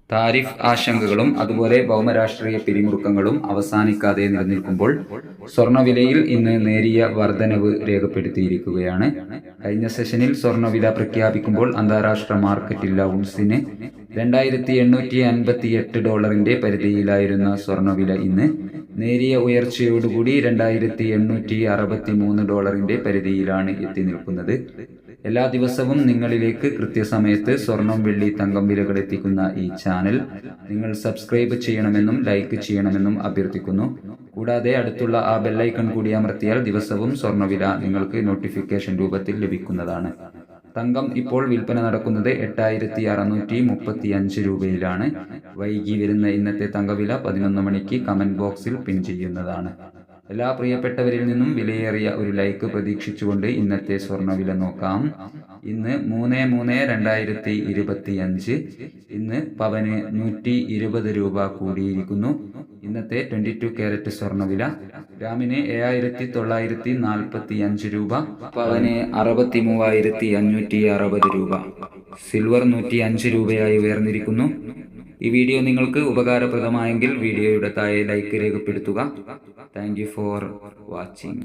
Tariff ആശങ്കകളും അതുപോലെ ഭൗമരാഷ്ട്രീയ പിരിമുറുക്കങ്ങളും അവസാനിക്കാതെ നിലനിൽക്കുമ്പോൾ സ്വർണ്ണവിലയിൽ ഇന്ന് നേരിയ വർധനവ് രേഖപ്പെടുത്തിയിരിക്കുകയാണ്. കഴിഞ്ഞ സെഷനിൽ സ്വർണ്ണവില പ്രഖ്യാപിക്കുമ്പോൾ അന്താരാഷ്ട്ര മാർക്കറ്റിൽ ഔൺസിന് $2,858 പരിധിയിലായിരുന്ന സ്വർണ്ണവില ഇന്ന് നേരിയ ഉയർച്ചയോടുകൂടി $2,863 പരിധിയിലാണ് എത്തി നിൽക്കുന്നത്. എല്ലാ ദിവസവും നിങ്ങളിലേക്ക് കൃത്യസമയത്ത് സ്വർണം, വെള്ളി, തങ്കം വിലകൾ എത്തിക്കുന്ന ഈ ചാനൽ നിങ്ങൾ സബ്സ്ക്രൈബ് ചെയ്യണമെന്നും ലൈക്ക് ചെയ്യണമെന്നും അഭ്യർത്ഥിക്കുന്നു. കൂടാതെ അടുത്തുള്ള ആ ബെല്ലൈക്കൺ കൂടി അമർത്തിയാൽ ദിവസവും സ്വർണ്ണവില നിങ്ങൾക്ക് നോട്ടിഫിക്കേഷൻ രൂപത്തിൽ ലഭിക്കുന്നതാണ്. തങ്കം ഇപ്പോൾ വിൽപ്പന നടക്കുന്നത് 8,635 രൂപയിലാണ്. വൈകി വരുന്ന ഇന്നത്തെ തങ്കവില 11 മണിക്ക് കമന്റ് ബോക്സിൽ പിൻ ചെയ്യുന്നതാണ്. എല്ലാ പ്രിയപ്പെട്ടവരിൽ നിന്നും വിലയേറിയ ഒരു ലൈക്ക് പ്രതീക്ഷിച്ചുകൊണ്ട് ഇന്നത്തെ സ്വർണ്ണവില നോക്കാം. ഇന്ന് 3/3/2025 ഇന്ന് പവന് 120 രൂപ കൂടിയിരിക്കുന്നു. ഇന്നത്തെ 22 കാരറ്റ് സ്വർണ്ണവില ഗ്രാമിന് 7,945 രൂപ, പവന് 63,560 രൂപ. സിൽവർ 105 രൂപയായി ഉയർന്നിരിക്കുന്നു. ഈ വീഡിയോ നിങ്ങൾക്ക് ഉപകാരപ്രദമായെങ്കിൽ വീഡിയോയുടെ താഴെ ലൈക്ക് രേഖപ്പെടുത്തുക. Thank you for watching.